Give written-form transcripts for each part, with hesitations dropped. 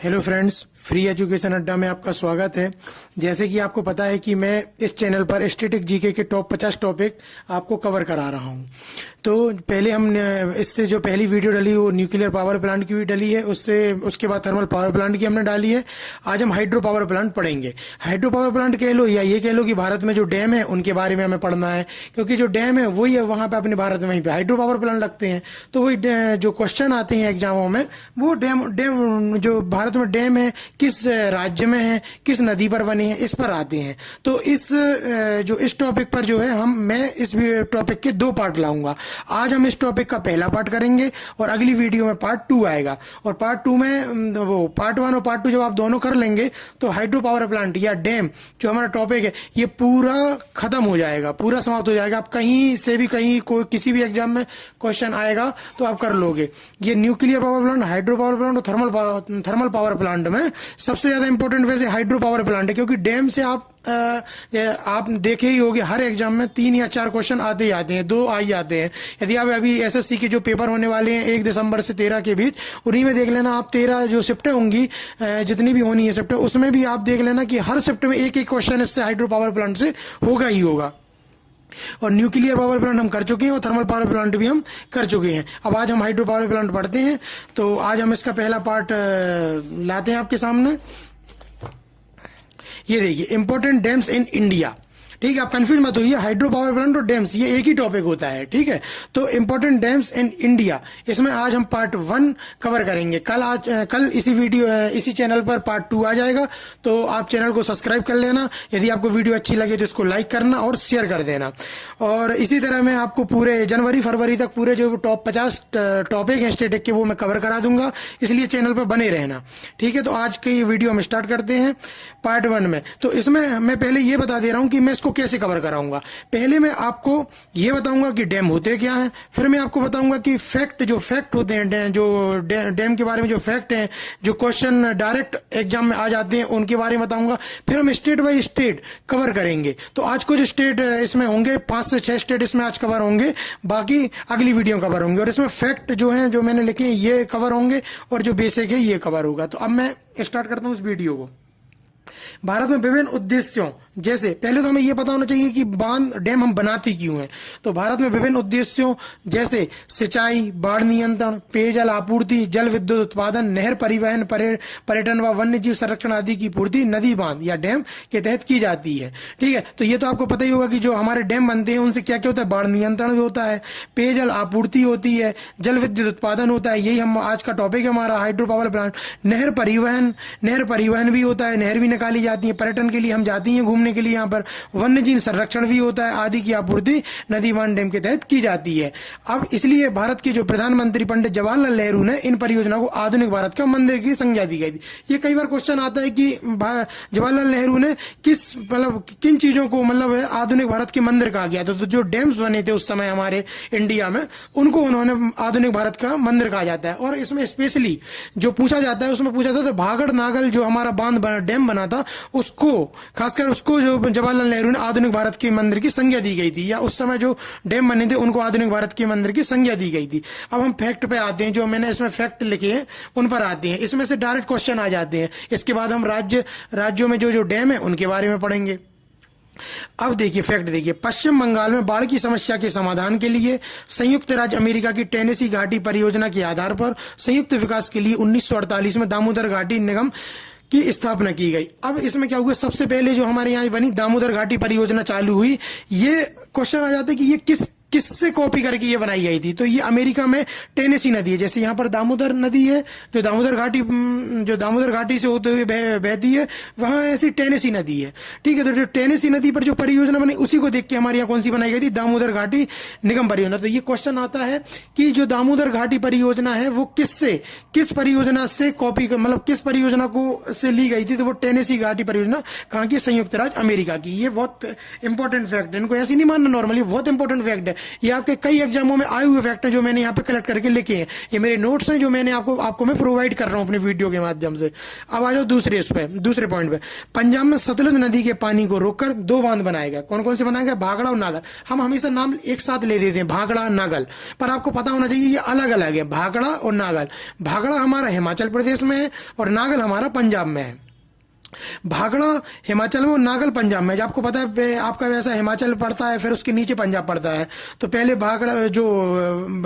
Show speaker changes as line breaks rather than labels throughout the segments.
Hello friends, free education अड्डा में आपका स्वागत है। जैसे कि आपको पता है कि मैं इस चैनल पर स्टैटिक जीके के टॉप 50 टॉपिक आपको कवर करा रहा हूं। तो पहले हम इससे जो पहली वीडियो डली वो न्यूक्लियर पावर प्लांट की भी डली है, उसके बाद थर्मल पावर प्लांट की हमने डाली है। आज हम हाइड्रो पावर प्लांट पढ़ेंगे। हाइड्रो पावर प्लांट कह लो या ये कह लो कि भारत में जो डैम है उनके बारे में हमें पढ़ना है, क्योंकि जो डैम है वही है, वहां पे अपने भारत में वहीं पे हाइड्रो पावर प्लांट लगते हैं। तो वही जो क्वेश्चन आते हैं एग्जामों में, वो डैम जो भारत में डैम है किस राज्य में है, किस नदी पर बने हैं, इस पर आते हैं। तो इस टॉपिक पर जो है मैं इस टॉपिक के 2 पार्ट लाऊंगा। आज हम इस टॉपिक का पहला पार्ट करेंगे और अगली वीडियो में पार्ट 2 आएगा। और पार्ट 2 में वो पार्ट 1 और पार्ट 2 जब आप दोनों कर लेंगे तो हाइड्रो पावर प्लांट या डैम जो हमारा टॉपिक है ये पूरा खत्म हो जाएगा, पूरा समाप्त हो जाएगा। आप कहीं से भी कोई किसी भी एग्जाम में क्वेश्चन आएगा तो आप कर लोगे। ये nuclear power plant, hydro power plant और थर्मल पावर प्लांट में सबसे ज्यादा इंपॉर्टेंट वैसे हाइड्रो पावर प्लांट है, क्योंकि डैम से आप देखे ही होंगे हर एग्जाम में 3 या 4 क्वेश्चन आते ही आते हैं, 2 आ ही आते हैं। यदि आप अभी एसएससी के जो पेपर होने वाले हैं 1 दिसंबर से 13 के बीच, उन्हीं में देख लेना आप 13 जो शिफ्टें होंगी, जितनी भी होनी है शिफ्टें, उसमें भी आप देख लेना कि हर शिफ्ट में एक क्वेश्चन इससे हाइड्रो पावर प्लांट से होगा ही होगा। और न्यूक्लियर पावर प्लांट हम कर चुके हैं और थर्मल पावर प्लांट भी हम कर चुके हैं। अब आज हम हाइड्रो पावर प्लांट पढ़ते हैं। तो आज हम इसका पहला पार्ट लाते हैं आपके सामने। ये देखिए, इंपॉर्टेंट डैम्स इन इंडिया। ठीक है, आप कंफ्यूज मत होइए, हाइड्रो पावर प्लांट और डैम्स ये एक ही टॉपिक होता है। ठीक है, तो इंपॉर्टेंट डैम्स इन इंडिया, इसमें आज हम पार्ट 1 कवर करेंगे। कल इसी चैनल पर पार्ट 2 आ जाएगा। तो आप चैनल को सब्सक्राइब कर लेना। यदि आपको वीडियो अच्छी लगे तो इसको लाइक करना और शेयर कर देना। और इसी तरह मैं आपको पूरे जनवरी फरवरी तक पूरे जो टॉप 50 टॉपिक हैं स्टैटिक के वो मैं कवर करा दूंगा, इसलिए चैनल पर बने रहना। ठीक है, तो आज की वीडियो हम स्टार्ट करते हैं पार्ट 1 में। तो इसमें मैं पहले ये बता दे रहा हूं कि मैं इसको कैसे कवर कराऊंगा। पहले मैं आपको ये बताऊंगा कि डैम होते क्या हैं, फिर मैं आपको बताऊंगा कि जो फैक्ट होते हैं, जो डैम के बारे में जो फैक्ट हैं, जो क्वेश्चन डायरेक्ट एग्जाम में आ जाते हैं उनके बारे में बताऊंगा। फिर हम स्टेट बाय स्टेट कवर करेंगे। तो आज कुछ स्टेट इसमें होंगे, 5 से 6 स्टेट इसमें आज कवर होंगे, बाकी अगली वीडियो कवर होंगे। और इसमें फैक्ट जो हैं जो मैंने लिखे हैं ये कवर होंगे और जो बेसिक है ये कवर होगा। तो अब मैं स्टार्ट करता हूं इस वीडियो को। भारत में विभिन्न उद्देश्यों, जैसे पहले तो हमें यह पता होना चाहिए कि बांध डैम हम बनाते क्यों हैं। तो भारत में विभिन्न उद्देश्यों जैसे सिंचाई, बाढ़ नियंत्रण, पेयजल आपूर्ति, जल विद्युत उत्पादन, नहर परिवहन, पर्यटन व वन्य जीव संरक्षण आदि की पूर्ति नदी बांध या डैम के तहत की जाती है। ठीक है, तो ये तो आपको पता ही होगा कि जो हमारे डैम बनते हैं उनसे क्या क्या होता है, बाढ़ नियंत्रण भी होता है, पेयजल आपूर्ति होती है, जल विद्युत उत्पादन होता है, यही हम आज का टॉपिक है हमारा हाइड्रो पावर प्लांट। नहर परिवहन भी होता है, नहर भी निकाली जाती है, पर्यटन के लिए हम जाती हैं घूमने के लिए यहाँ पर, वन्य जीव संरक्षण भी होता है, आदि की आपूर्ति नदी बांध डैम के तहत की जाती है। अब इसलिए भारत के जो प्रधानमंत्री पंडित जवाहरलाल नेहरू ने इन परियोजनाओं को आधुनिक भारत का मंदिर की संज्ञा दी गई थी। ये कई बार क्वेश्चन आता है कि जवाहरलाल नेहरू ने किन चीजों को आधुनिक भारत के मंदिर कहा गया था। तो जो डैम्स बने थे उस समय हमारे इंडिया में, उनको उन्होंने आधुनिक भारत का मंदिर कहा जाता है। और इसमें स्पेशली जो पूछा जाता है, उसमें पूछा था तो भागड़ नागल जो हमारा डैम बना था, उसको खासकर उसको जो जवाहरलाल नेहरू ने आधुनिक भारत के मंदिर की संज्ञा दी गई थी, या उस समय जो डैम बने थे उनको आधुनिक भारत के मंदिर की संज्ञा दी गई थी। अब हम फैक्ट पे आते हैं, जो मैंने इसमें फैक्ट लिखे हैं उन पर आते हैं। इसमें से डायरेक्ट क्वेश्चन आ जाते हैं। इसके बाद हम राज्यों में जो डैम है उनके बारे में पढ़ेंगे। अब देखिए फैक्ट देखिए, पश्चिम बंगाल में बाढ़ की समस्या के समाधान के लिए संयुक्त राज्य अमेरिका की टेनेसी घाटी परियोजना के आधार पर संयुक्त विकास के लिए 1948 में दामोदर घाटी निगम की स्थापना की गई। अब इसमें क्या हुआ, सबसे पहले जो हमारे यहाँ बनी दामोदर घाटी परियोजना चालू हुई। ये क्वेश्चन आ जाता है कि ये किससे कॉपी करके ये बनाई गई थी। तो ये अमेरिका में टेनेसी नदी है, जैसे यहाँ पर दामोदर नदी है जो दामोदर घाटी से होते हुए बहती है, वहां ऐसी टेनेसी नदी है। ठीक है, तो जो टेनेसी नदी पर जो परियोजना बनी उसी को देख के हमारे यहाँ कौन सी बनाई गई थी, दामोदर घाटी निगम परियोजना। तो ये क्वेश्चन आता है कि जो दामोदर घाटी परियोजना है वो किस परियोजना से कॉपी किस परियोजना को से ली गई थी। तो वो टेनेसी घाटी परियोजना कहाँ की, संयुक्त राज्य अमेरिका की। ये बहुत इंपॉर्टेंट फैक्ट है, इनको ऐसे नहीं मानना नॉर्मली, बहुत इंपॉर्टेंट फैक्ट है। ये आपके कई एग्जामों में आए हुए फैक्ट हैं जो मैंने यहाँ पे कलेक्ट करके लिखे हैं। ये मेरे नोट्स हैं जो मैंने आपको मैं प्रोवाइड कर रहा हूँ अपने वीडियो के माध्यम से। अब आ जाओ दूसरे पॉइंट पे। पंजाब में सतलुज नदी के पानी को रोककर 2 बांध बनाए गए। कौन कौन से बनाए गए? भाखड़ा और नागल। हम हमेशा नाम एक साथ ले देते हैं, भाखड़ा नागल, पर आपको पता होना चाहिए ये अलग अलग है, भाखड़ा और नागल। भाखड़ा हमारा हिमाचल प्रदेश में है और नागल हमारा पंजाब में है। भाखड़ा हिमाचल में और नागल पंजाब में। आपको पता है आपका वैसा हिमाचल पड़ता है, फिर उसके नीचे पंजाब पड़ता है। तो पहले भाखड़ा जो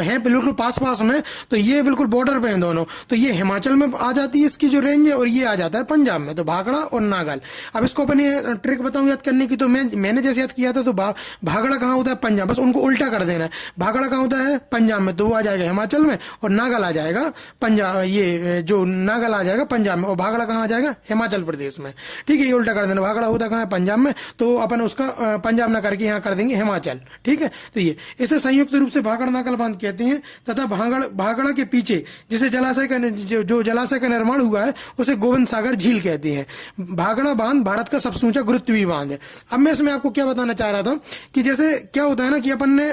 है बिल्कुल पास पास में, तो ये बिल्कुल बॉर्डर पे हैं दोनों। तो ये हिमाचल में आ जाती है इसकी जो रेंज है, और ये आ जाता है पंजाब में। तो भाखड़ा और नागल। अब इसको अपने ट्रिक बताऊं याद करने की, तो मैंने जैसे याद किया था, तो भाखड़ा कहाँ होता है? पंजाब। बस उनको उल्टा कर देना है। भाखड़ा कहाँ होता है? पंजाब में, तो वो आ जाएगा हिमाचल में, और नागल आ जाएगा पंजाब। ये जो नागल आ जाएगा पंजाब में, और भाखड़ा कहाँ आ जाएगा? हिमाचल प्रदेश में। ठीक है, ये उल्टा कर देना। भाखड़ा होता कहाँ है? पंजाब में, तो अपन उसका पंजाब ना करके यहाँ कर देंगे हिमाचल। ठीक है, तो ये इसे संयुक्त रूप से भाखड़ा नागल बांध कहते हैं। तथा भाखड़ा के पीछे जिसे जलाशय का जो जलाशय का निर्माण हुआ है उसे गोविंद सागर झील कहते हैं। भाखड़ा बांध भारत का सबसे ऊंचा गुरुत्वीय बांध है। अब मैं इसमें आपको क्या बताना चाह रहा था कि जैसे क्या होता है ना कि अपन ने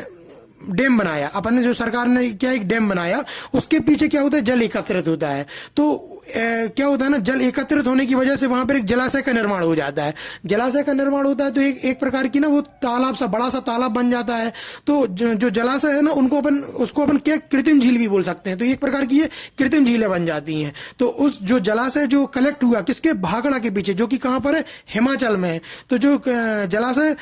डैम बनाया, अपन ने जो सरकार ने क्या एक डैम बनाया, उसके पीछे क्या होता है? जल एकत्रित होता है। तो क्या होता है ना, जल एकत्रित होने की वजह से वहां पर एक जलाशय का निर्माण हो जाता है। जलाशय का निर्माण होता है तो एक प्रकार की ना वो तालाब सा, बड़ा सा तालाब बन जाता है। तो जो जलाशय है ना उसको अपन क्या कृत्रिम झील भी बोल सकते हैं। तो एक प्रकार की ये कृत्रिम झीलें बन जाती हैं। तो उस जो जलाशय जो कलेक्ट हुआ किसके? भाखड़ा के पीछे, जो कि कहां पर है? हिमाचल में है। तो जो जलाशय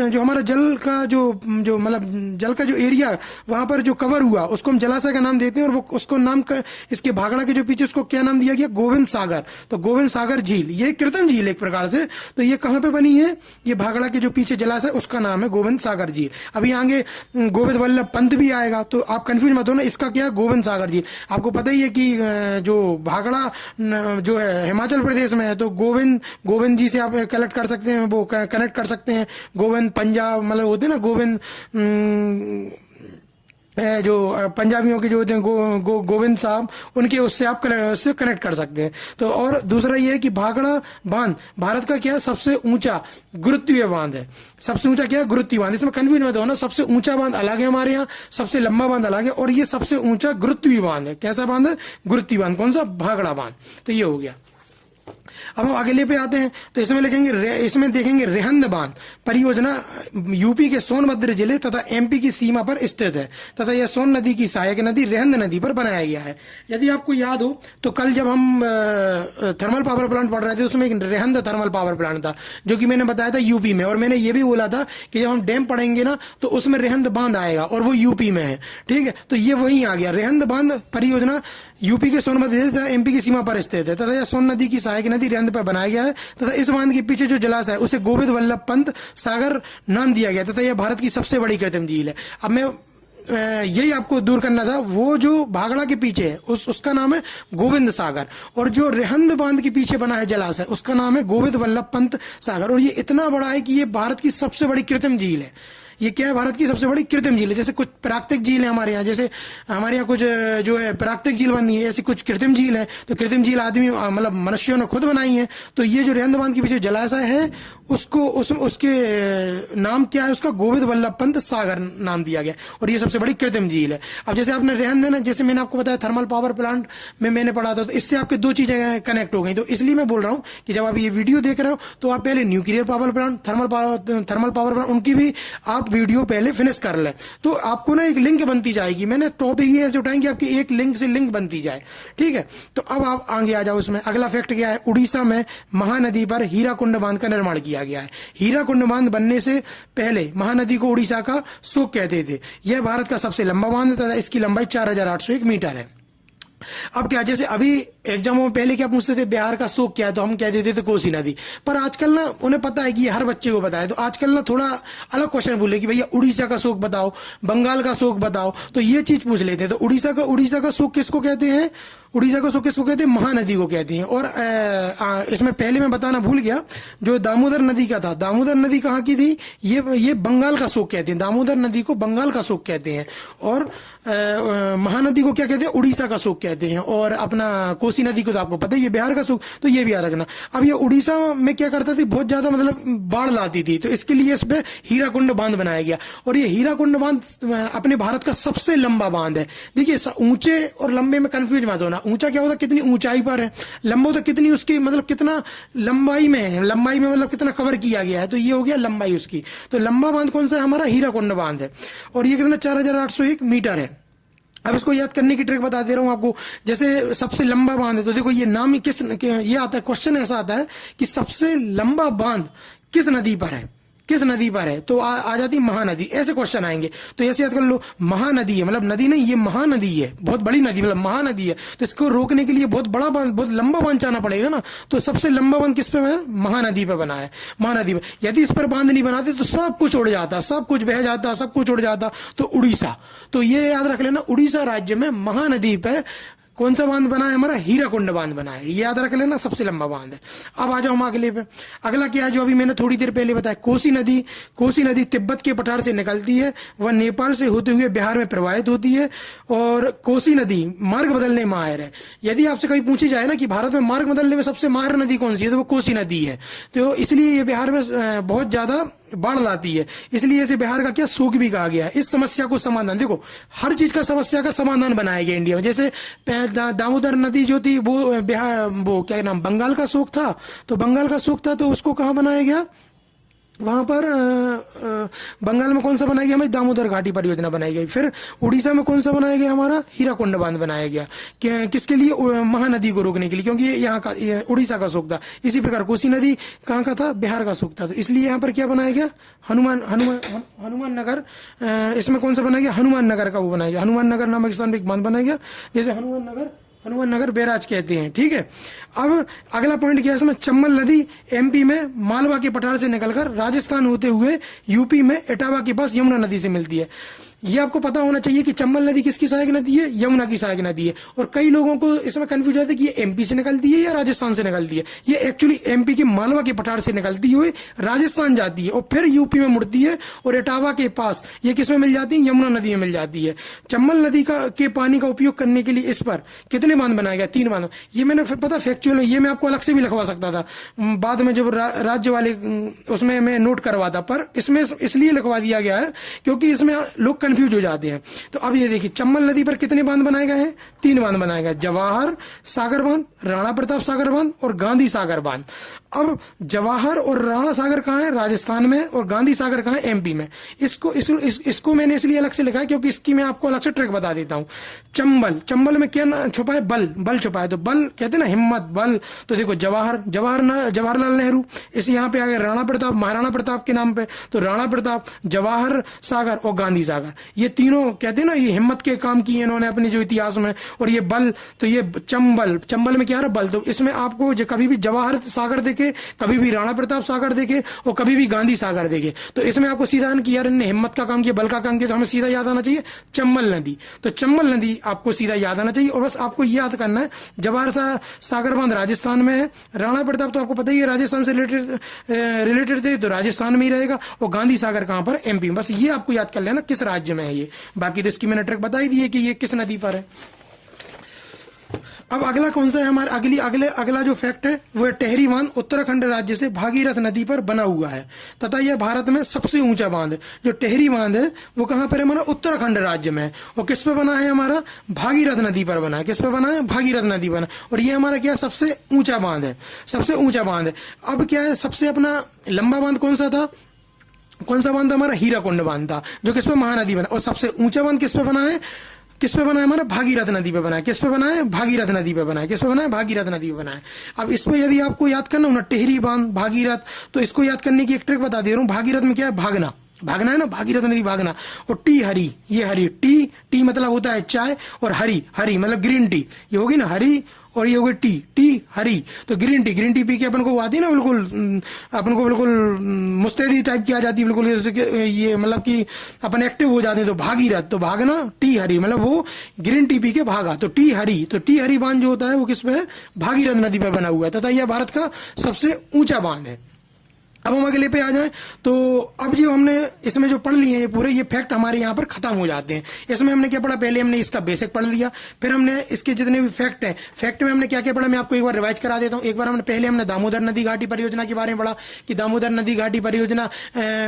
जो हमारा जल का जो मतलब जल का जो एरिया वहां पर जो कवर हुआ उसको हम जलाशय का नाम देते हैं, और वो उसको नाम इसके भाखड़ा के जो पीछे उसको क्या नाम दिया गया? गोविंद सागर। तो गोविंद सागर झील ये कृत्रिम झील एक प्रकार से। तो ये कहां पे बनी है? ये भाखड़ा के जो पीछे जलाशय उसका नाम है गोविंद सागर झील। अभी आगे गोविंद वल्लभ पंत भी आएगा, तो आप कंफ्यूज मत हो ना, इसका क्या है? गोविंद सागर झील। आपको पता ही है कि जो भाखड़ा जो है हिमाचल प्रदेश में है, तो गोविंद जी से आप कलेक्ट कर सकते हैं, वो कनेक्ट कर सकते हैं। गोविंद पंजाब मतलब होते हैं ना, गोविंद जो पंजाबियों के जो होते हैं गोविंद साहब, उनके उससे आप उससे कनेक्ट कर सकते हैं। तो और दूसरा ये है कि भाखड़ा बांध भारत का क्या है? सबसे ऊंचा गुरुत्वीय बांध है। सबसे ऊंचा क्या है? गुरुत्वीय बांध। इसमें कन्फ्यूज मत होना, सबसे ऊंचा बांध अलग है हमारे यहाँ, सबसे लंबा बांध अलग है, और ये सबसे ऊंचा गुरुत्वीय बांध है। कैसा बांध है? गुरुत्वीय बांध। कौन सा? भाखड़ा बांध। तो ये हो गया। अब हम अगले पे आते हैं, तो इसमें देखेंगे रेहंद बांध परियोजना यूपी के सोनभद्र जिले तथा एमपी की सीमा पर स्थित है, तथा यह सोन नदी की सहायक नदी रेहंद नदी पर बनाया गया है। यदि आपको याद हो तो कल जब हम थर्मल पावर प्लांट पढ़ रहे थे, उसमें एक रेहंद थर्मल पावर प्लांट था जो कि मैंने बताया था यूपी में, और मैंने ये भी बोला था कि जब हम डैम पढ़ेंगे ना तो उसमें रेहंद बांध आएगा, और वो यूपी में है। ठीक है, तो ये वही आ गया। रेहंद बांध परियोजना यूपी के सोनभद्र जिले तथा एमपी की सीमा पर स्थित है, तथा यह सोन नदी की सहायक नदी रेहंद पर बनाया गया है, तथा इस बांध के पीछे जो जलाशय है उसे गोविंद वल्लभ पंत सागर नाम दिया गया, तथा यह भारत की सबसे बड़ी कृत्रिम झील है। अब मैं यही आपको दूर करना था, वो जो भाखड़ा के पीछे है उसका नाम है गोविंद सागर, और जो रेहंद बांध के पीछे बना है जलाशय उसका नाम है गोविंद वल्लभ पंत सागर। और ये इतना बड़ा है कि ये भारत की सबसे बड़ी कृत्रिम झील है। ये क्या है? भारत की सबसे बड़ी कृत्रिम झील है। जैसे कुछ प्राकृतिक झील है हमारे यहाँ, जैसे हमारे यहाँ कुछ जो है प्राकृतिक झील बनी है, ऐसी कुछ कृत्रिम झील है। तो कृत्रिम झील आदमी मतलब मनुष्यों ने खुद बनाई है। तो ये जो रेहंद बांध के पीछे जलाशय है उसके नाम क्या है? उसका गोविंद वल्लभ पंत सागर नाम दिया गया, और ये सबसे बड़ी कृत्रिम झील है। अब जैसे आपने रेहंद है ना, जैसे मैंने आपको बताया थर्मल पावर प्लांट में मैंने पढ़ा था, तो इससे आपके दो चीजें कनेक्ट हो गई। तो इसलिए मैं बोल रहा हूँ कि जब आप ये वीडियो देख रहे हो तो आप पहले nuclear power plant, thermal power plant, उनकी भी आप वीडियो पहले फिनिश कर ले, तो आपको ना एक लिंक बनती जाएगी। मैंने टॉपिक ही ऐसे उठाएंगे आपकी एक लिंक से लिंक बनती जाए। ठीक है, तो अब आप आगे आ जाओ। उसमें अगला फैक्ट क्या है? उड़ीसा में महानदी पर हीराकुंड बांध का निर्माण किया गया है। हीराकुंड बांध बनने से पहले महानदी को उड़ीसा का शोक कहते थे। यह भारत का सबसे लंबा बांध था, इसकी लंबाई 4801 मीटर है। अब क्या, जैसे अभी एग्जामों में पहले क्या पूछते थे? बिहार का शोक क्या है? तो हम कह देते थे कोसी नदी। पर आजकल ना उन्हें पता है कि हर बच्चे को पता है, तो आजकल ना थोड़ा अलग क्वेश्चन बोले कि भैया उड़ीसा का शोक बताओ, बंगाल का शोक बताओ, तो ये चीज पूछ लेते हैं। तो उड़ीसा का शोक किसको कहते हैं? उड़ीसा का शोक किसको कहते हैं? महानदी को कहते हैं। और इसमें पहले मैं बताना भूल गया, जो दामोदर नदी का था, दामोदर नदी कहाँ की थी? ये बंगाल का शोक कहते हैं। दामोदर नदी को बंगाल का शोक कहते हैं, और महानदी को क्या कहते हैं? उड़ीसा का शोक कहते हैं। और अपना कोसी नदी को तो आपको पता है ये बिहार का सूख, तो ये भी याद रखना। अब ये उड़ीसा में क्या करता थी, बहुत ज्यादा मतलब बाढ़ लाती थी, तो इसके लिए इस पे हीराकुंड बांध बनाया गया। और ये हीराकुंड बांध अपने भारत का सबसे लंबा बांध है। देखिए ऊंचे और लंबे में कंफ्यूज मत होना, ऊंचा क्या होता है कितनी ऊंचाई पर है, लंबा होता कितनी उसकी मतलब कितना लंबाई में है, लंबाई में मतलब कितना कवर किया गया है, तो ये हो गया लंबाई उसकी। तो लंबा बांध कौन सा है हमारा, हीराकुंड बांध है, और ये कितना 4801 मीटर है। अब इसको याद करने की ट्रिक बता दे रहा हूं आपको। जैसे सबसे लंबा बांध है, तो देखो ये नाम ही ये आता है, क्वेश्चन ऐसा आता है कि सबसे लंबा बांध किस नदी पर है, किस नदी पर है, तो आ जाती महानदी, ऐसे क्वेश्चन आएंगे। तो ऐसे याद कर लो, महानदी है मतलब नदी नहीं, ये महानदी है, बहुत बड़ी नदी मतलब महानदी है, तो इसको रोकने के लिए बहुत बड़ा बांध, बहुत लंबा बांध जाना पड़ेगा ना। तो सबसे लंबा बांध किस पे बना, महानदी पे बना है, महानदी पे। यदि इस पर बांध नहीं बनाते तो सब कुछ उड़ जाता, सब कुछ बह जाता, सब कुछ उड़ जाता। तो उड़ीसा, तो ये याद रख लेना, उड़ीसा राज्य में महानदी पे कौन सा बांध बना है हमारा, हीराकुंड बांध बना है, ये याद रख लेना, सबसे लंबा बांध है। अब आ जाओ हम अगले पे। अगला क्या है जो अभी मैंने थोड़ी देर पहले बताया, कोसी नदी। कोसी नदी तिब्बत के पठार से निकलती है, वह नेपाल से होते हुए बिहार में प्रवाहित होती है, और कोसी नदी मार्ग बदलने में माहिर है। यदि आपसे कभी पूछी जाए ना कि भारत में मार्ग बदलने में सबसे माहिर नदी कौन सी है, तो वो कोसी नदी है। तो इसलिए ये बिहार में बहुत ज्यादा बाढ़ लाती है, इसलिए इसे बिहार का क्या सूख भी कहा गया है। इस समस्या को समाधान, देखो हर चीज का समस्या का समाधान बनाया गया इंडिया में। जैसे दामोदर नदी जो थी वो बिहार, वो क्या नाम, बंगाल का सूख था, तो बंगाल का सूख था, तो उसको कहाँ बनाया गया, वहां पर बंगाल में कौन सा बनाया गया, हमें दामोदर घाटी परियोजना बनाई गई। फिर उड़ीसा में कौन सा बनाया गया, हमारा हीराकुंड बांध बनाया गया, किसके लिए, महानदी को रोकने के लिए, क्योंकि ये यहाँ का उड़ीसा का सूख था। इसी प्रकार कोसी नदी कहाँ का था, बिहार का सूख था, तो इसलिए यहाँ पर क्या बनाया गया, हनुमान नगर, इसमें कौन सा बनाया गया, हनुमान नगर का वो बनाया गया, हनुमान नगर नामक स्थान पे एक बांध बनाया गया, जैसे हनुमान नगर बैराज कहते हैं, ठीक है। अब अगला पॉइंट क्या है इसमें, चंबल नदी एमपी में मालवा के पठार से निकलकर राजस्थान होते हुए यूपी में इटावा के पास यमुना नदी से मिलती है। ये आपको पता होना चाहिए कि चंबल नदी किसकी सहायक नदी है, यमुना की सहायक नदी है। और कई लोगों को इसमें कंफ्यूज होता है कि ये एमपी से निकलती है या राजस्थान से निकलती है। ये एक्चुअली एमपी के मालवा के पठार से निकलती हुई राजस्थान जाती है और फिर यूपी में मुड़ती है, और इटावा के पास ये किसमें मिल जाती है, यमुना नदी में मिल जाती है। चंबल नदी के पानी का उपयोग करने के लिए इस पर कितने बांध बनाए गए, 3 बांध। ये मैंने पता फैक्चुअल, ये मैं आपको अलग से भी लिखवा सकता था बाद में, जब राज्य वाले उसमें मैं नोट करवाता, पर इसमें इसलिए लिखवा दिया गया है क्योंकि इसमें लोग कंफ्यूज हो जाते हैं। तो अब ये देखिए, चंबल नदी पर कितने बांध बनाए गए हैं, 3 बांध बनाए गए, जवाहर सागर बांध, राणा प्रताप सागर बांध और गांधी सागर बांध। अब जवाहर और राणा सागर कहाँ है, राजस्थान में, और गांधी सागर कहाँ है, एमपी में। इसको मैंने इसलिए अलग से लिखा है क्योंकि इसकी मैं आपको अलग से ट्रिक बता देता हूँ। चंबल में क्या छुपा है, बल छुपा है, तो बल कहते हैं ना, हिम्मत, बल। तो देखो जवाहरलाल नेहरू, इस यहाँ पे आ गए राणा प्रताप, महाराणा प्रताप के नाम पे, तो राणा प्रताप, जवाहर सागर और गांधी सागर, ये तीनों कहते हैं ना, ये हिम्मत के काम किए इन्होंने अपने जो इतिहास में। और ये बल, तो ये चंबल में क्या है, बल। तो इसमें आपको कभी भी जवाहर सागर देखे, कभी भी राणा प्रताप सागर देखे, और कभी भी गांधी सागर देखे, तो इसमें आपको सीधा कि यार इन्होंने हिम्मत का काम किया, बल का काम किया, तो हमें सीधा याद आना चाहिए चंबल नदी। तो चंबल नदी आपको सीधा याद आना चाहिए, और बस आपको याद करना है जवाहर सागर बांध राजस्थान में है, राणा प्रताप तो आपको पता ही है राजस्थान से रिलेटेड थे, तो राजस्थान में ही रहेगा, और गांधी सागर कहां पर, एमपी में। बस ये आपको याद कर लेना किस राज्य में है ये। बाकी तो इसकी मैंने ट्रिक बताई दी है कि ये किस नदी पर है। अब अगला कौन सा है हमारा, अगला जो फैक्ट है वो है टेहरी बांध उत्तराखंड राज्य से भागीरथ नदी पर बना हुआ है, तथा यह भारत में सबसे ऊंचा बांध है। जो टेहरी बांध है वो कहां पर है, हमारा उत्तराखंड राज्य में है, और किस पे बना है, हमारा भागीरथ नदी पर बना है। किस पे बना है, भागीरथ नदी बना, और ये हमारा क्या सबसे ऊंचा बांध है, सबसे ऊंचा बांध है। अब क्या है, सबसे अपना लंबा बांध कौन सा था, कौन सा बांध था हमारा, हीराकुंड बांध था, जो किस पे, महानदी बना। और सबसे ऊंचा बांध किस पे बना है, किस पे बना है हमारा, भागीरथ नदी पे बना है। किस पे बना है, भागीरथ नदी पे बना है। किस पे बना है, भागीरथ नदी पे बना है। अब इसमें यदि आपको याद करना हो ना, टेहरी बांध, भागीरथ, तो इसको याद करने की एक ट्रिक बता दे रहा हूँ। भागीरथ में क्या है, भागना है ना, भागीरथ नदी भागना। और टी हरी, ये हरी, टी मतलब होता है चाय, और हरी मतलब ग्रीन टी, ये होगी ना हरी, और ये होगी टी हरी। तो ग्रीन टी पी के अपन को आती है ना, बिल्कुल मुस्तैदी टाइप की आ जाती है, बिल्कुल ये मतलब कि अपन एक्टिव हो जाते हैं। तो भागीरथ, तो भागना, टी हरी मतलब वो ग्रीन टी पी के भागा, तो टी हरी बांध जो होता है वो किस पे है, भागीरथ नदी पर बना हुआ है, तथा यह भारत का सबसे ऊंचा बांध है। अब हम अगले पे आ जाएं तो अब जो हमने इसमें जो पढ़ लिए हैं ये पूरे ये फैक्ट हमारे यहाँ पर खत्म हो जाते हैं। इसमें हमने क्या पढ़ा, पहले हमने इसका बेसिक पढ़ लिया, फिर हमने इसके जितने भी फैक्ट हैं, फैक्ट में हमने क्या क्या पढ़ा मैं आपको एक बार रिवाइज करा देता हूँ। एक बार हमने दामोदर नदी घाटी परियोजना के बारे में पढ़ा कि दामोदर नदी घाटी परियोजना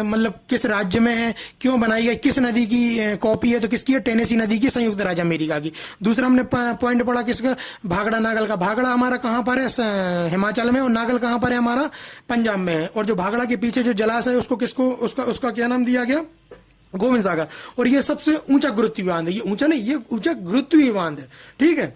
मतलब किस राज्य में है, क्यों बनाई गई, किस नदी की कॉपी है, तो किसकी है, टेनेसी नदी की, संयुक्त राज्य अमेरिका की। दूसरा हमने पॉइंट पढ़ा किसका, भागड़ा नागल का। भागड़ा हमारा कहाँ पर है, हिमाचल में, और नागल कहाँ पर है, हमारा पंजाब में है। और जो भागड़ा के पीछे जो जलाशय है उसको किसको, उसका क्या नाम दिया गया, गोविंद सागर। और ये सबसे ऊंचा गुरुत्वीय बांध है, ये ऊंचा नहीं, ये ऊंचा गुरुत्वीय बांध है, ठीक है।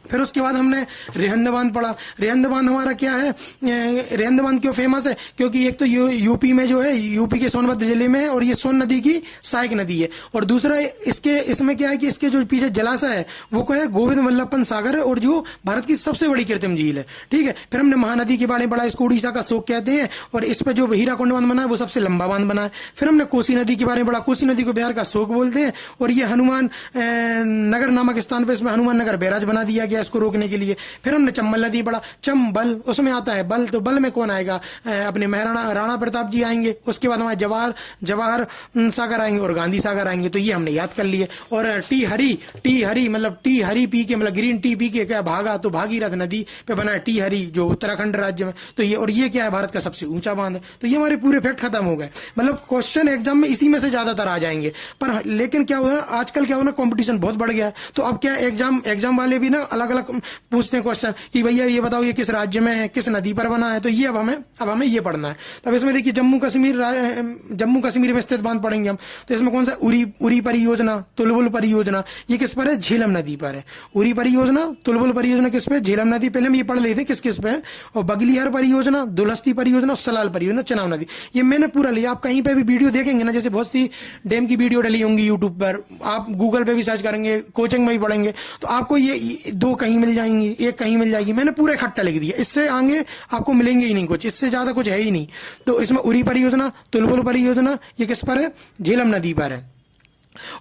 फिर उसके बाद हमने रेहंद बांध पढ़ा। रेहंद बांध हमारा क्या है, रेहंद बांध क्यों फेमस है, क्योंकि एक तो यूपी में जो है, यूपी के सोनभद्र जिले में है और ये सोन नदी की सहायक नदी है। और दूसरा इसमें क्या है कि इसके जो पीछे जलाशय है वो क्या है, गोविंद वल्लभ पंत सागर है, और जो भारत की सबसे बड़ी कृत्रिम झील है, ठीक है। फिर हमने महानदी के बारे में पढ़ा, इसको उड़ीसा का शोक कहते हैं, और इस पर जो हीराकुंड बांध बना है वो सबसे लंबा बांध बना है। फिर हमने कोसी नदी के बारे में पढ़ा, कोसी नदी को बिहार का शोक बोलते हैं, और ये हनुमान नगर नामक स्थान पर इसमें हनुमान नगर बैराज बना दिया गया इसको रोकने के लिए। फिर हमने चंबल नदी पढ़ा, चंबल उसमें आता है बल, तो बल में कौन आएगा, अपने महाराणा राणा प्रताप जी आएंगे। उसके बाद हमारे जवाहर सागर आएंगे और गांधी सागर आएंगे, तो ये हमने याद कर लिए। और टी हरी मतलब टी हरी पी के, मतलब ग्रीन टी पी के क्या भागा, तो भागीरथ नदी पे बना है टी हरी जो उत्तराखंड राज्य में। तो ये, और ये क्या है, भारत का सबसे ऊंचा बांध है। तो ये हमारे पूरे फैक्ट खत्म हो गए। मतलब क्वेश्चन एग्जाम में इसी में से ज्यादातर आ जाएंगे। पर लेकिन क्या हुआ, आजकल क्या हुआ, कंपटीशन बहुत बढ़ गया है। तो अब क्या एग्जाम वाले भी ना अलग अलग पूछते हैं क्वेश्चन कि भैया ये बताओ ये किस राज्य में है, किस नदी पर बना है। तो ये अब हमें ये पढ़ना है। तब इसमें देखिए जम्मू कश्मीर में स्थित बांध पढ़ेंगे हम। तो इसमें कौन सा, उरी परियोजना, तुलबुल परियोजना, ये किस पर है, झेलम नदी पर है। उरी परियोजना, तुलबुल परियोजना किस पे, झेलम नदी। पहले हम ये पढ़ लेते किस किस पे है। और बगलियार परियोजना, दुलहस्ती परियोजना, सलाल परियोजना, चनाब नदी, ये मैंने पूरा लिया। आप कहीं पे भी वीडियो देखेंगे ना, जैसे बहुत सी डैम की वीडियो डली होंगी यूट्यूब पर, आप गूगल पे भी सर्च करेंगे, कोचिंग में भी पढ़ेंगे, तो आपको ये दो कहीं मिल जाएंगी, एक कहीं मिल जाएगी। मैंने पूरा इकट्ठा लिख दिया, इससे आगे आपको मिलेंगे ही नहीं कुछ, इससे ज्यादा कुछ है ही नहीं। तो इसमें उरी परियोजना, तुलबुल परियोजना, ये किस पर है, झेलम नदी पर है।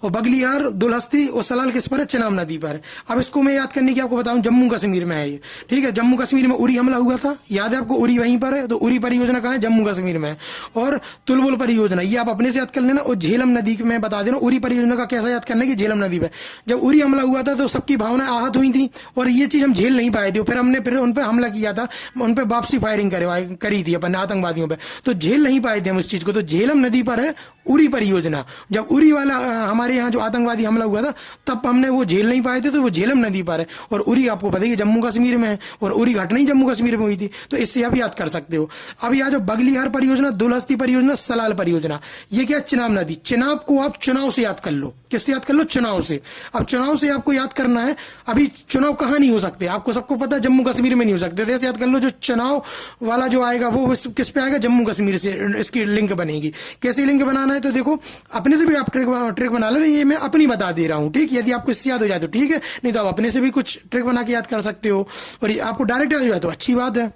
और बगलियार, दुलहस्ती और सलाल किस पर है, चनाब नदी पर है। अब इसको मैं याद करने की आपको बताऊं, जम्मू कश्मीर में है ये, ठीक है। जम्मू कश्मीर में उरी हमला हुआ था, याद है आपको, उरी वहीं पर है। तो उरी परियोजना कहाँ है, जम्मू कश्मीर में है। और तुलबुल परियोजना ये आप अपने से याद कर लेना। और झेलम नदी में बता देना, उरी परियोजना का कैसा याद करना है कि झेलम नदी पर जब उरी हमला हुआ था तो सबकी भावनाएं आहत हुई थी, और ये चीज हम झेल नहीं पाए थे। फिर हमने उन पर हमला किया था, उन पर वापसी फायरिंग करी थी अपन आतंकवादियों पर, तो झेल नहीं पाए थे हम उस चीज को। तो झेलम नदी पर है उरी परियोजना। जब उरी वाला हमारे यहाँ जो आतंकवादी हमला हुआ था तब हमने वो झेल नहीं पाए थे, तो वो झेलम नदी पर है। और उरी आपको पता ही जम्मू कश्मीर में है, और उरी घटना ही जम्मू कश्मीर में हुई थी, तो इससे आप याद कर सकते हो। अब यहाँ जो बगलिहार परियोजना, दुलहस्ती परियोजना, सलाल परियोजना, ये क्या, चिनाब नदी। चिनाब को आप चुनाव से याद कर लो, किससे याद कर लो, चुनाव से। अब चुनाव से आपको याद करना है, अभी चुनाव कहाँ नहीं हो सकते, आपको सबको पता है जम्मू कश्मीर में नहीं हो सकते। जैसे याद कर लो, जो चुनाव वाला जो आएगा वो किस पे आएगा, जम्मू कश्मीर से इसकी लिंक बनेगी। कैसे लिंक बनाना है, तो देखो अपने से भी आप ट्रिक बना लो, ये मैं अपनी बता दे रहा हूं, ठीक। यदि आपको इससे याद हो जाए तो ठीक है, नहीं तो आप अपने से भी कुछ ट्रिक बना के याद कर सकते हो, और आपको डायरेक्ट याद हो जाए तो अच्छी बात है।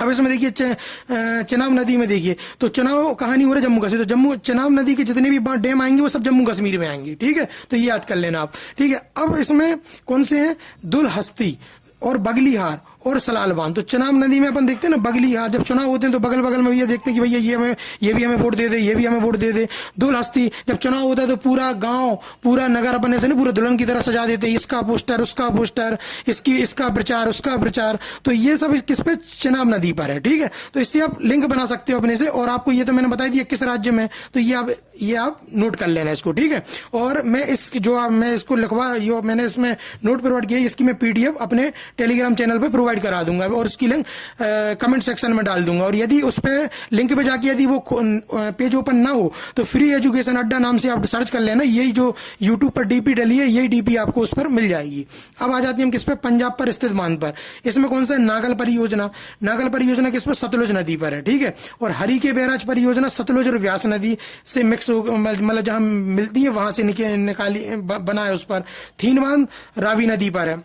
अब इसमें देखिए चनाब नदी में देखिए, तो चुनाव कहानी हो रहा है जम्मू कश्मीर, तो चनाब नदी के जितने भी डैम आएंगे वो सब जम्मू कश्मीर में आएंगे, ठीक है। तो ये याद कर लेना आप, ठीक है। अब इसमें कौन से हैं, दुलहस्ती और बगलिहार और सलाल बांध। तो चनाब नदी में अपन देखते हैं ना, बगलिहार जब चुनाव होते हैं तो बगल बगल में भैया देखते हैं कि भैया ये भी हमें वोट दे दे, ये भी हमें वोट दे दे। दुलहस्ती जब चुनाव होता है तो पूरा गांव, पूरा नगर अपन ऐसे ना पूरा दुल्हन की तरह सजा देते हैं, इसका पोस्टर, उसका पोस्टर, इसका प्रचार, उसका प्रचार। तो ये सब किस पे, चनाब नदी पर है, ठीक है। तो इससे आप लिंक बना सकते हो अपने से। और आपको ये तो मैंने बता दिया किस राज्य में, तो ये आप नोट कर लेना इसको, ठीक है। और मैं मैं इसको मैंने इसमें नोट प्रोवाइड किया, इसकी मैं पीडीएफ अपने टेलीग्राम चैनल पर प्रोवाइड करा दूंगा, और उसकी लिंक कमेंट सेक्शन में डाल दूंगा। और यदि उस पे लिंक पे जाके यदि वो पेज ओपन ना हो तो फ्री एजुकेशन अड्डा नाम से आप सर्च कर लेना, यही जो यूट्यूब पर डीपी डली है यही डीपी आपको उस पर मिल जाएगी। अब आ जाती है हम किस पे, पंजाब पर स्थित बांध पर। इसमें कौन सा है, नागल परियोजना। नागल परियोजना किस पर, सतलुज नदी पर है, ठीक है। और हरी के बैराज परियोजना सतलुज और व्यास नदी से मिक्स हो, मतलब जहां मिलती है वहां से निकाली बना है उस पर। थीन बांध रावी नदी पर है।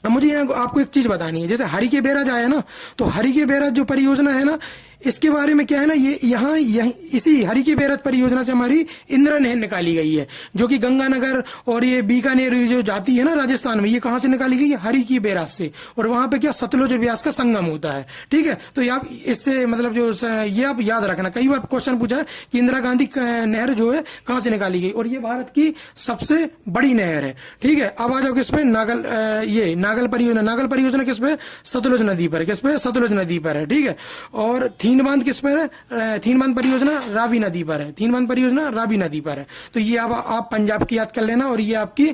अब मुझे यहाँ आपको एक चीज बतानी है, जैसे हरिके बैराज आया ना, तो हरिके बैराज जो परियोजना है ना, इसके बारे में क्या है ना, ये यहाँ इसी हरिके बैराज परियोजना से हमारी इंदिरा नहर निकाली गई है, जो कि गंगानगर और ये बीकानेर जो जाती है ना राजस्थान में, ये कहाँ से निकाली गई है? हरिके बैराज से। और वहां पे क्या सतलुज ब्यास का संगम होता है, ठीक है। तो ये आप इससे मतलब जो ये आप याद रखना, कई बार क्वेश्चन पूछा है कि इंदिरा गांधी नहर जो है कहाँ से निकाली गई, और ये भारत की सबसे बड़ी नहर है, ठीक है। अब आ जाओ किस पे, नागल परियोजना किस पे? सतलुज नदी पर। किस पे? सतलुज नदी पर है, ठीक है। और थीन बांध किस पर है? थीन बांध परियोजना रावी नदी पर है। थीन बांध परियोजना रावी नदी पर है। तो ये आप पंजाब की याद कर लेना, और ये आपकी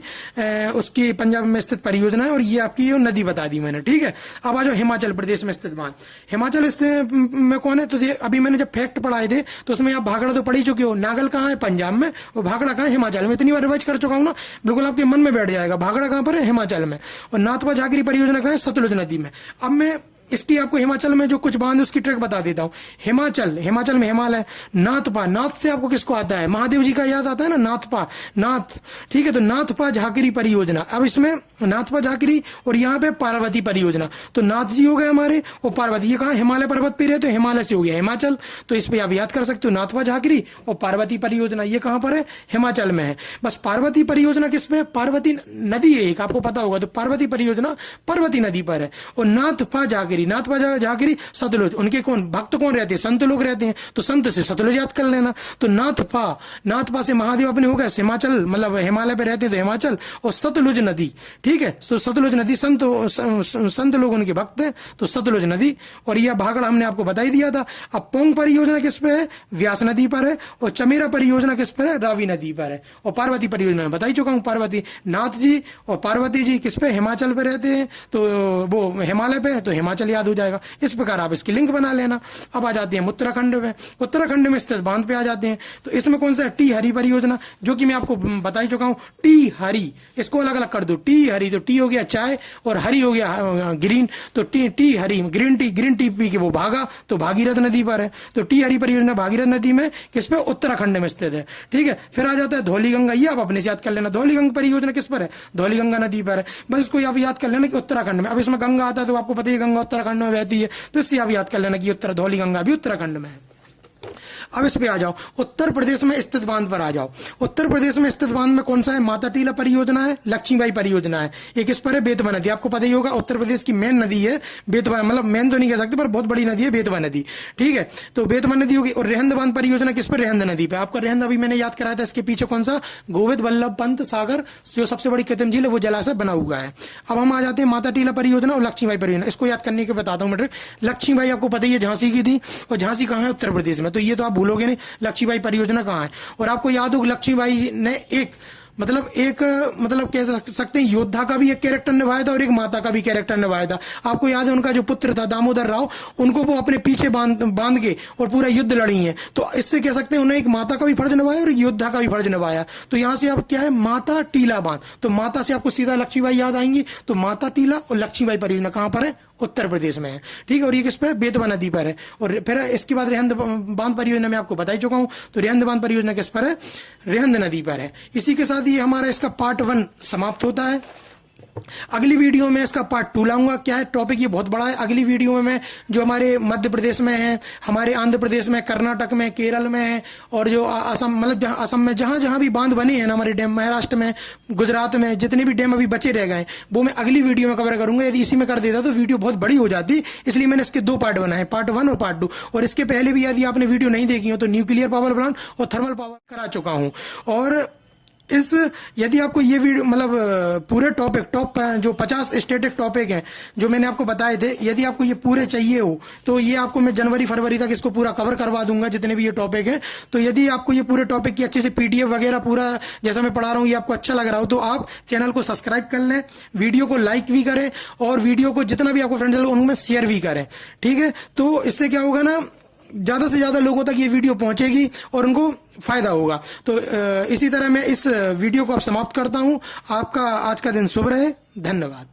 उसकी पंजाब में स्थित परियोजना है, और ये आपकी ये नदी बता दी मैंने, ठीक है। अब आ जाओ हिमाचल प्रदेश में स्थित बांध। हिमाचल में कौन है? तो अभी मैंने जब फैक्ट पढ़ाए थे तो उसमें आप भाखड़ा तो पढ़ ही चुके हो। नागल कहाँ है? पंजाब में, और भाखड़ा कहाँ है? हिमाचल में। इतनी बार रिवाइज कर चुका हूं ना, बिल्कुल आपके मन में बैठ जाएगा। भाखड़ा कहाँ पर है? हिमाचल में। और नाथपा झाकरी परियोजना कहाँ है? सतलुज नदी में। अब मैं इसकी आपको हिमाचल में जो कुछ बांध है उसकी ट्रिक बता देता हूं। हिमाचल में हिमालय, नाथपा, नाथ से आपको किसको आता है? महादेव जी का याद आता है ना, नाथपा, नाथ, ठीक है। तो नाथपा झाकरी परियोजना, अब इसमें नाथपा झाकरी और यहाँ पे पार्वती परियोजना, तो नाथ जी हो गए हमारे, और पार्वती, ये कहाँ? हिमालय पर्वत पे रहते, तो हिमालय से हो गया हिमाचल। तो इस पे आप याद कर सकते हो, नाथपा झाकरी और पार्वती परियोजना, ये कहाँ पर है? हिमाचल में है। बस पार्वती परियोजना किस पे? पार्वती नदी है एक, आपको पता होगा। तो पार्वती परियोजना पार्वती नदी पर है। और नाथपा झाकरी सतलुज, उनके कौन भक्त कौन रहते हैं? संत लोग रहते हैं, तो संत से सतलुज याद कर लेना। तो नाथपा से महादेव अपने हो गए हिमाचल, मतलब हिमालय पे रहते हैं तो हिमाचल, और सतलुज नदी, ठीक है। तो सतलुज नदी संत लोग उनके भक्त हैं, तो सतलुज नदी। और यह भाखड़ा हमने आपको बता ही दिया था। अब पोंग परियोजना किस पे है? व्यास नदी पर है। और चमेरा परियोजना किस पर है? रावी नदी पर है। और पार्वती परियोजना बता ही चुका हूं, पार्वती, नाथ जी और पार्वती जी किस पे? हिमाचल पे रहते हैं, तो वो हिमालय पे है, तो हिमाचल याद हो जाएगा। इस प्रकार आप इसकी लिंक बना लेना। अब आ जाते हैं उत्तराखंड में। उत्तराखंड में स्थित बांध पे आ जाते हैं। तो इसमें कौन सा है? टी हरी परियोजना, जो कि मैं आपको बता ही चुका हूं। टी हरी, इसको अलग अलग कर दो। टी हरी, तो टी हो गया चाय और हरी हो गया ग्रीन, तो टी हरी, ग्रीन टी पी के वो भागा, तो भागीरथ नदी पर है। तो टी हरी परियोजना भागीरथ नदी में किस पे? उत्तराखंड में स्थित है, ठीक है। फिर आ जाता है धौलीगंगा, ये आप अपने से याद कर लेना। धौलीगंगा परियोजना किस पर है? धौलीगंगा नदी पर है। बस इसको आप याद कर लेना कि उत्तराखंड में। अब इसमें गंगा आता है, तो आपको पता ही गंगा उत्तराखंड में बहती है, तो इससे आप याद कर लेना कि धौलीगंगा भी उत्तराखंड में है। अब इस पे आ जाओ, उत्तर प्रदेश में स्थित बांध पर आ जाओ। उत्तर प्रदेश में स्थित बांध में कौन सा है? माता टीला परियोजना है, लक्ष्मीबाई परियोजना है। एक इस पर है बेतवा नदी, आपको पता ही होगा उत्तर प्रदेश की मेन नदी है बेतवा, मतलब मेन तो नहीं कह सकते पर बहुत बड़ी नदी है बेतवा नदी, ठीक है। तो बेतवा नदी होगी। और रेहंद बांध परियोजना किस पर? रेहंद नदी पे। आपका रेहंद अभी मैंने याद कराया था, इसके पीछे कौन सा? गोविंद वल्लभ पंत सागर, जो सबसे बड़ी कृत्रिम झील है, वो जलाशय बना हुआ है। अब हम आ जाते हैं माता टीला परियोजना और लक्ष्मीबाई परियोजना। इसको याद करने के बताता हूँ मैं ट्रिक। लक्ष्मीबाई आपको पता ही है झांसी की थी, और झांसी कहाँ है? उत्तर प्रदेश में, तो ये तो आप भूलोगे नहीं। लक्ष्मीबाई परियोजना कहाँ है? और आपको याद होगा लक्ष्मीबाई ने एक कह सकते हैं योद्धा का भी एक कैरेक्टर निभाया था और एक माता का भी कैरेक्टर निभाया था। आपको याद है उनका जो पुत्र था दामोदर राव, उनको वो अपने पीछे बांध के और पूरा युद्ध लड़ी है। तो इससे कह सकते हैं उन्होंने एक माता का भी फर्ज निभाया और एक योद्धा का भी फर्ज निभाया। तो यहां से आप क्या है? माता टीला बांध। तो माता से आपको सीधा लक्ष्मीबाई याद आएंगी। तो माता टीला और लक्ष्मीबाई परियोजना कहां पर है? उत्तर प्रदेश में है, ठीक है। और ये किस पे? बेतवा नदी पर है। और फिर इसके बाद रेहंद बांध परियोजना में आपको बता ही चुका हूं। तो रेहंद बांध परियोजना किस पर है? रेहंद नदी पर है। इसी के साथ ये हमारा इसका पार्ट 1 समाप्त होता है। अगली वीडियो में इसका पार्ट 2 लाऊंगा। क्या है टॉपिक? ये बहुत बड़ा है। अगली वीडियो में मैं जो हमारे मध्य प्रदेश में है, हमारे आंध्र प्रदेश में, कर्नाटक में, केरल में है, और जो असम, मतलब असम में जहां जहां भी बांध बने हैं ना हमारे डैम, महाराष्ट्र में, गुजरात में, जितने भी डैम अभी बचे रह गए वो मैं अगली वीडियो में कवर करूंगा। यदि इसी में कर देता तो वीडियो बहुत बड़ी हो जाती, इसलिए मैंने इसके 2 पार्ट बनाए, पार्ट 1 और पार्ट 2। और इसके पहले भी यदि आपने वीडियो नहीं देखी हो तो न्यूक्लियर पावर प्लांट और थर्मल पावर करा चुका हूं। और यदि आपको ये वीडियो मतलब पूरे टॉप जो 50 स्टैटिक टॉपिक हैं जो मैंने आपको बताए थे, यदि आपको ये पूरे चाहिए हो तो ये आपको मैं जनवरी फरवरी तक इसको पूरा कवर करवा दूंगा, जितने भी ये टॉपिक हैं। तो यदि आपको ये पूरे टॉपिक की अच्छे से पीडीएफ वगैरह पूरा जैसा मैं पढ़ा रहा हूँ ये आपको अच्छा लग रहा हो तो आप चैनल को सब्सक्राइब कर लें, वीडियो को लाइक भी करें, और वीडियो को जितना भी आपको फ्रेंड्स उनमें शेयर भी करें, ठीक है। तो इससे क्या होगा ना, ज्यादा से ज्यादा लोगों तक ये वीडियो पहुंचेगी और उनको फायदा होगा। तो इसी तरह मैं इस वीडियो को अब समाप्त करता हूं। आपका आज का दिन शुभ रहे। धन्यवाद।